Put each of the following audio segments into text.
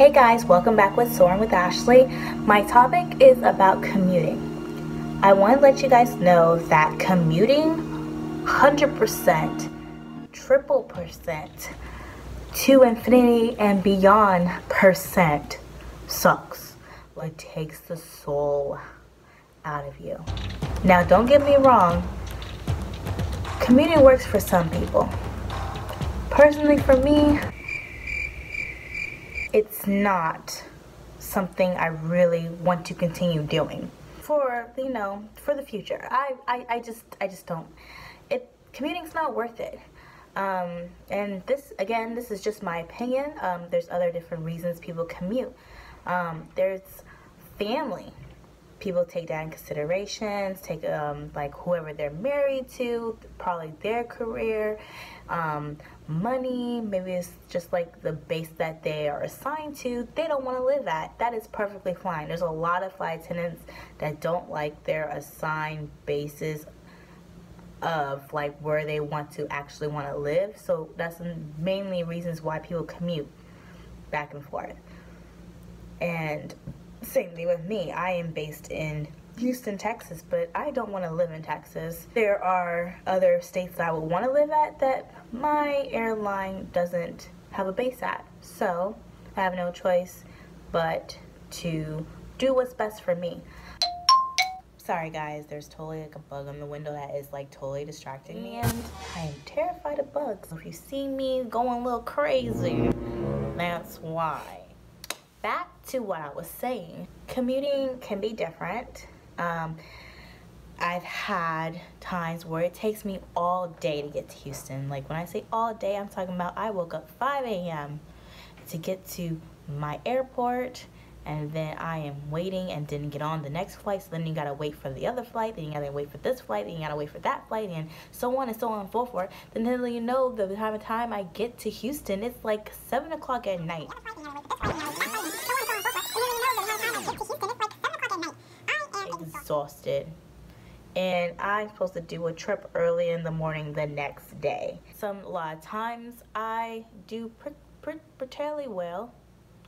Hey guys, welcome back with Soaring with Ashley. My topic is about commuting. I want to let you guys know that commuting 100%, triple percent, to infinity and beyond percent sucks. It takes the soul out of you. Now don't get me wrong, commuting works for some people. Personally for me, it's not something I really want to continue doing for the future. I just don't. Commuting's not worth it. And this is just my opinion. There's other different reasons people commute. There's family. People take that in considerations, take like whoever they're married to, probably their career, money, maybe it's just like the base that they are assigned to, they don't want to live at. That is perfectly fine. There's a lot of flight attendants that don't like their assigned bases of like where they want to live. So that's mainly reasons why people commute back and forth. And same thing with me. I am based in Houston, Texas, but I don't want to live in Texas. There are other states that I would want to live at that my airline doesn't have a base at. So I have no choice but to do what's best for me. Sorry guys, there's totally like a bug on the window that is like totally distracting me, and I am terrified of bugs. If you see me going a little crazy, that's why. Back to what I was saying. Commuting can be different. I've had times where it takes me all day to get to Houston. Like when I say all day, I'm talking about I woke up 5 a.m. to get to my airport, and then I am waiting and didn't get on the next flight, so then you gotta wait for the other flight, then you gotta wait for this flight, then you gotta wait for that flight, and so on and so on and so forth. Then you know, the time I get to Houston, it's like 7 o'clock at night. Exhausted, and I'm supposed to do a trip early in the morning the next day. A lot of times I do fairly well.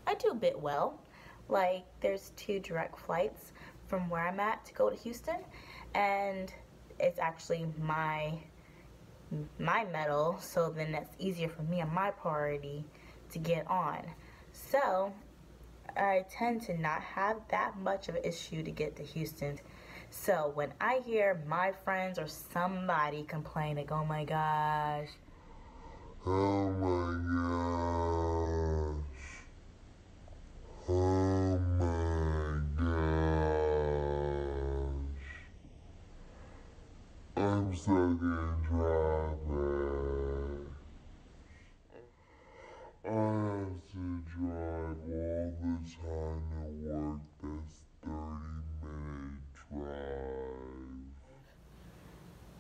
I do a bit well. Like there's 2 direct flights from where I'm at to go to Houston, and it's actually my metal, so then that's easier for me and my priority to get on. So I tend to not have that much of an issue to get to Houston. So when I hear my friends or somebody complain like, oh my gosh, oh my gosh, oh my gosh, I'm stuck in traffic, I have to drive all the time to work, that's 30-minute drive.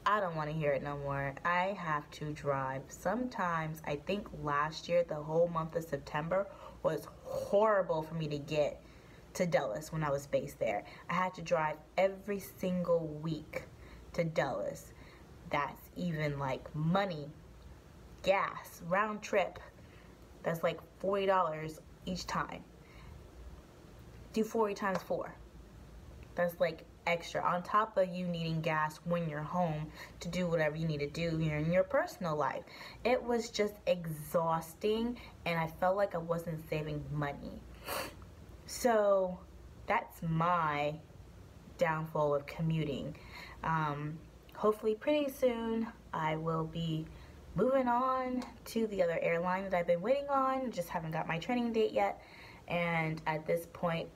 I don't want to hear it no more. I have to drive. Sometimes, I think last year, the whole month of September was horrible for me to get to Dulles when I was based there. I had to drive every single week to Dulles. That's even like money, gas, round trip. That's like $40 each time. Do 40 times 4. That's like extra on top of you needing gas when you're home to do whatever you need to do in your personal life. It was just exhausting, and I felt like I wasn't saving money. So that's my downfall of commuting. Hopefully pretty soon I will be moving on to the other airline that I've been waiting on. Just haven't got my training date yet, and at this point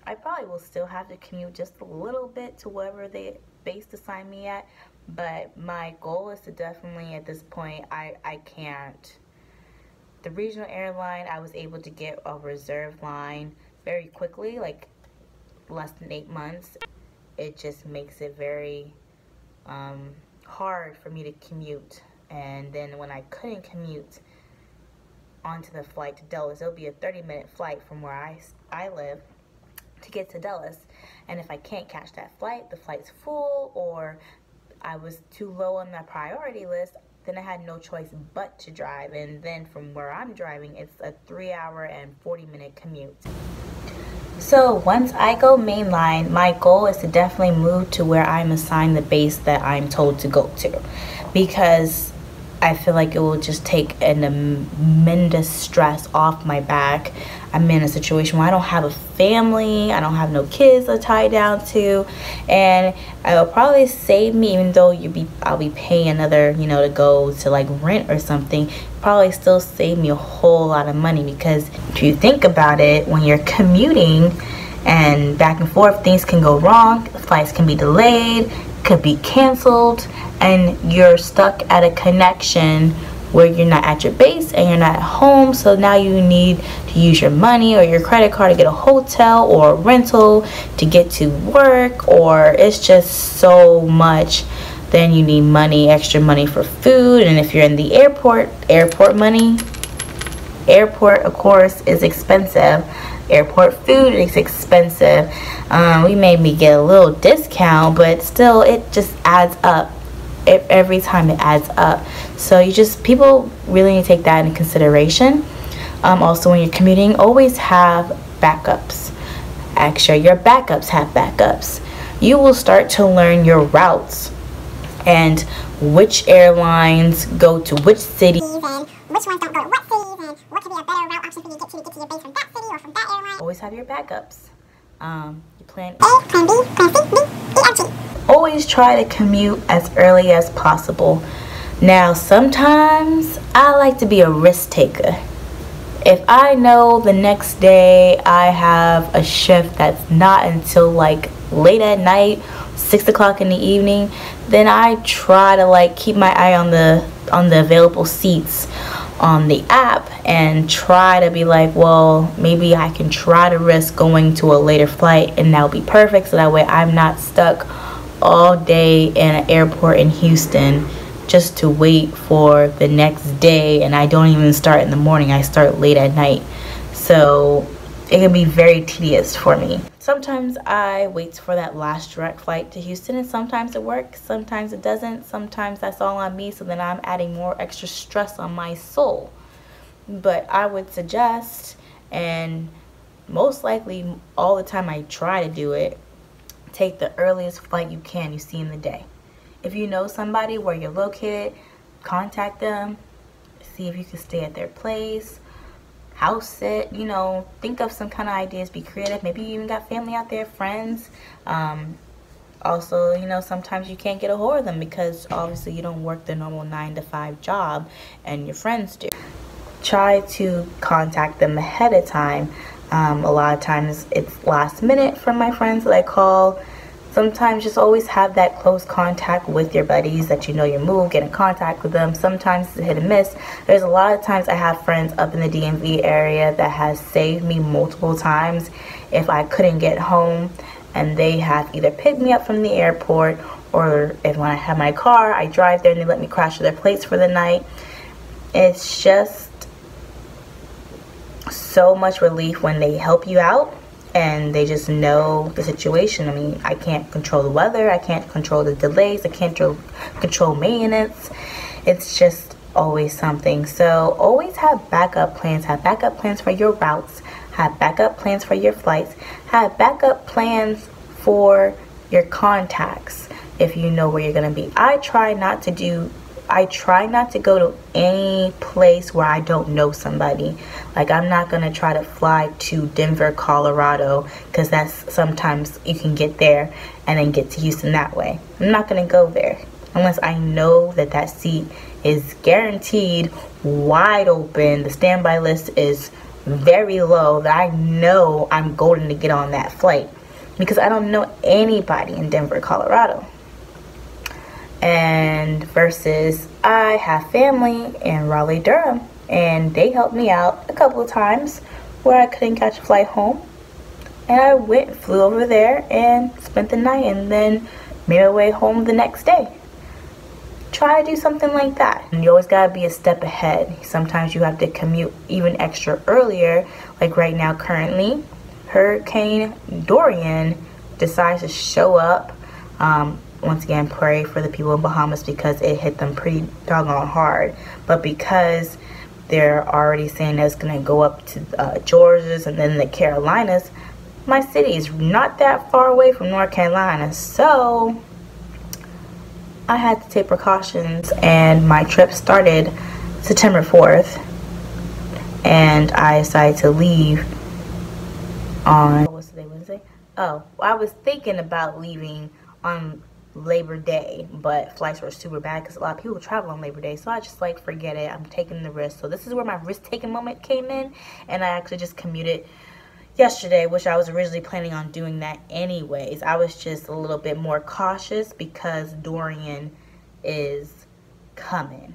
I probably will still have to commute just a little bit to wherever they base assign me at, but my goal is to definitely, at this point, I can't. The regional airline, I was able to get a reserve line very quickly, like less than 8 months. It just makes it very hard for me to commute. And then when I couldn't commute onto the flight to Dulles, it'll be a 30-minute flight from where I live to get to Dulles. And if I can't catch that flight, the flight's full, or I was too low on my priority list, then I had no choice but to drive. And then from where I'm driving, it's a 3-hour and 40-minute commute. So once I go mainline, my goal is to definitely move to where I'm assigned the base that I'm told to go to, because I feel like it will just take an immense stress off my back. I'm in a situation where I don't have a family, I don't have no kids to tie down to, and it'll probably save me, even though I'll be paying another, to go to like rent or something, probably still save me a whole lot of money. Because if you think about it, when you're commuting and back and forth, things can go wrong, flights can be delayed, could be canceled, and you're stuck at a connection where you're not at your base and you're not at home. So now you need to use your money or your credit card to get a hotel or a rental to get to work, or it's just so much. Then you need money, extra money for food, and if you're in the airport money, airport of course is expensive. Airport food is expensive. We maybe get a little discount, but still it just adds up. Every time it adds up. So people really need to take that into consideration. Also, when you're commuting, always have backups. Actually, your backups have backups. You will start to learn your routes and which airlines go to which cities, and which ones don't go to what cities, and what could be a better route option for you to get to your base from that city or from that airline. Always have your backups. You plan A, plan B, plan C, D, E, F, G. Always try to commute as early as possible. Now, sometimes I like to be a risk taker. If I know the next day I have a shift that's not until like late at night, 6 o'clock in the evening, then I try to keep my eye on the available seats on the app and try to be like, well, maybe I can try to risk going to a later flight, and that'll be perfect, so that way I'm not stuck all day in an airport in Houston just to wait for the next day. And I don't even start in the morning, I start late at night, so it can be very tedious for me. Sometimes I wait for that last direct flight to Houston, and sometimes it works, sometimes it doesn't, sometimes that's all on me, so then I'm adding more extra stress on my soul. But I would suggest, and most likely all the time I try to do it, take the earliest flight you see in the day. If you know somebody where you're located, contact them, see if you can stay at their place, house sit, think of some kind of ideas, be creative. Maybe you even got family out there, friends. Also, sometimes you can't get a hold of them because obviously you don't work the normal 9-to-5 job and your friends do. Try to contact them ahead of time. A lot of times it's last minute from my friends that I call. Sometimes just always have that close contact with your buddies that you move, get in contact with them. Sometimes it's a hit and miss. There's a lot of times I have friends up in the DMV area that has saved me multiple times if I couldn't get home, and they have either picked me up from the airport, or if when I have my car, I drive there and they let me crash to their place for the night. It's just so much relief when they help you out and they just know the situation. I mean, I can't control the weather, I can't control the delays, I can't control maintenance. It's just always something. So always have backup plans. Have backup plans for your routes, have backup plans for your flights, have backup plans for your contacts if you know where you're going to be. I try not to go to any place where I don't know somebody. Like, I'm not going to try to fly to Denver, Colorado, because that's sometimes you can get there and then get to Houston that way. I'm not going to go there unless I know that that seat is guaranteed wide open. The standby list is very low, that I know I'm going to get on that flight, because I don't know anybody in Denver, Colorado. And versus I have family in Raleigh, Durham, and they helped me out a couple of times where I couldn't catch a flight home, and I flew over there and spent the night and then made my way home the next day. Try to do something like that. And you always gotta be a step ahead. Sometimes you have to commute even extra earlier. Like right now, currently, Hurricane Dorian decides to show up once again pray for the people in Bahamas because it hit them pretty doggone hard. But because they're already saying that it's going to go up to Georgia's and then the Carolinas, my city is not that far away from North Carolina, so I had to take precautions, and my trip started September 4th, and I decided to leave on, what's today, Wednesday? Oh, I was thinking about leaving on Labor Day, but flights were super bad because a lot of people travel on Labor Day, so I just like, forget it, I'm taking the risk. So this is where my risk-taking moment came in, and I actually just commuted yesterday, which I was originally planning on doing that anyways. I was just a little bit more cautious because Dorian is coming,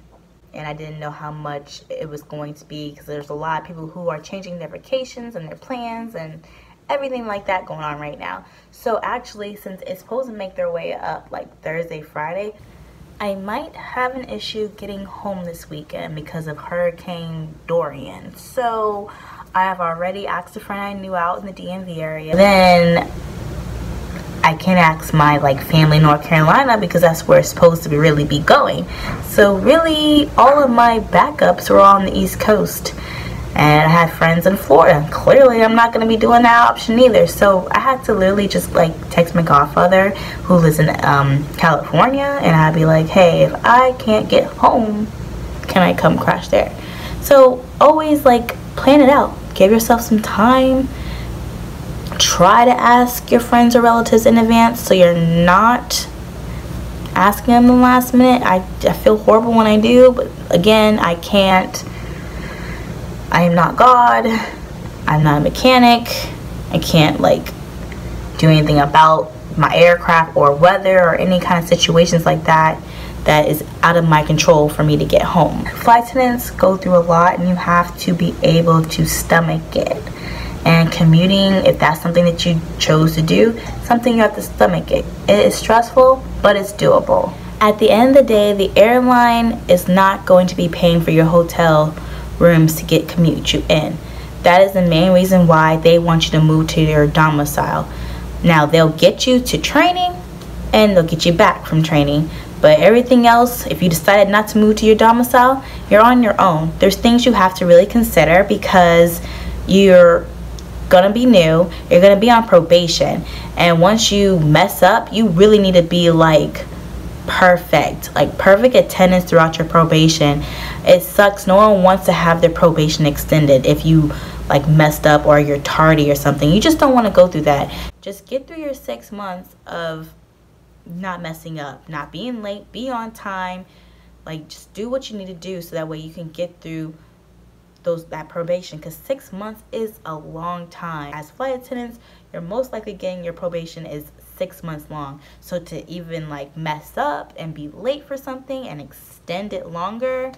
and I didn't know how much it was going to be because there's a lot of people who are changing their vacations and their plans and everything like that going on right now. So actually, since it's supposed to make their way up like Thursday, Friday, I might have an issue getting home this weekend because of Hurricane Dorian. So I have already asked a friend I knew out in the DMV area. Then I can't ask my like family in North Carolina because that's where it's supposed to be really be going. So really all of my backups were on the East Coast. And I had friends in Florida. Clearly I'm not going to be doing that option either. So I had to literally just like text my godfather who lives in California, and I'd be like, hey, if I can't get home, can I come crash there? So always like plan it out. Give yourself some time. Try to ask your friends or relatives in advance so you're not asking them the last minute. I feel horrible when I do, but again, I can't. I am not God. I'm not a mechanic. I can't like do anything about my aircraft or weather or any kind of situations like that that is out of my control for me to get home. Flight attendants go through a lot, and you have to be able to stomach it. And commuting, if that's something that you chose to do, something you have to stomach it. It is stressful, but it's doable. At the end of the day, the airline is not going to be paying for your hotel rooms to get commute you in. That is the main reason why they want you to move to your domicile. Now they'll get you to training and they'll get you back from training, but everything else, if you decided not to move to your domicile, you're on your own. There's things you have to really consider because you're gonna be new, you're gonna be on probation, and once you mess up, you really need to be like perfect attendance throughout your probation. It sucks. No one wants to have their probation extended if you like messed up or you're tardy or something. You just don't want to go through that. Just get through your 6 months of not messing up, not being late, be on time. Like, just do what you need to do so that way you can get through that probation, because 6 months is a long time. As flight attendants, you're most likely getting your probation is 6 months long. So to even like mess up and be late for something and extend it longer,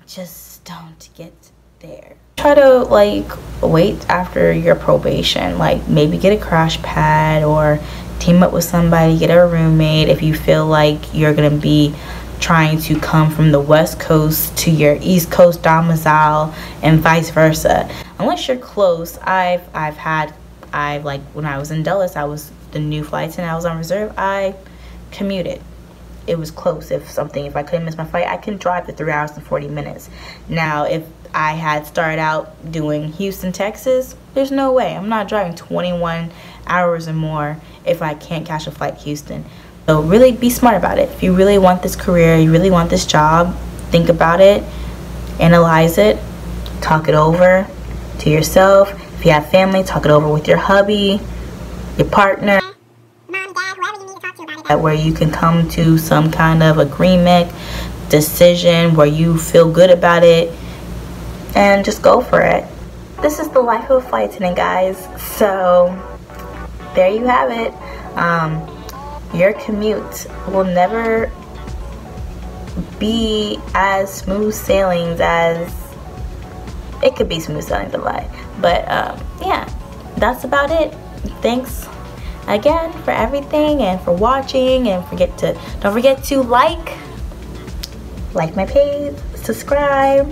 just don't get there. Try to like wait after your probation, like maybe get a crash pad or team up with somebody, get a roommate if you feel like you're gonna be trying to come from the West Coast to your East Coast domicile and vice versa. Unless you're close, I've like when I was in Dulles, I was the new flight attendant, I was on reserve, I commuted. It was close. If I couldn't miss my flight, I can drive for 3 hours and 40 minutes. Now, if I had started out doing Houston, Texas, there's no way. I'm not driving 21 hours or more if I can't catch a flight to Houston. So really be smart about it. If you really want this career, you really want this job, think about it, analyze it, talk it over to yourself. If you have family, talk it over with your hubby, your partner, Mom, Dad, whoever you need to talk to about it. where you can come to some kind of agreement, decision where you feel good about it, and just go for it. This is the life of a flight attendant, guys. So there you have it. Your commute will never be as smooth sailings as it could be. Smooth sailings, a lie, but yeah, that's about it. Thanks again for everything and for watching, and don't forget to like my page, subscribe,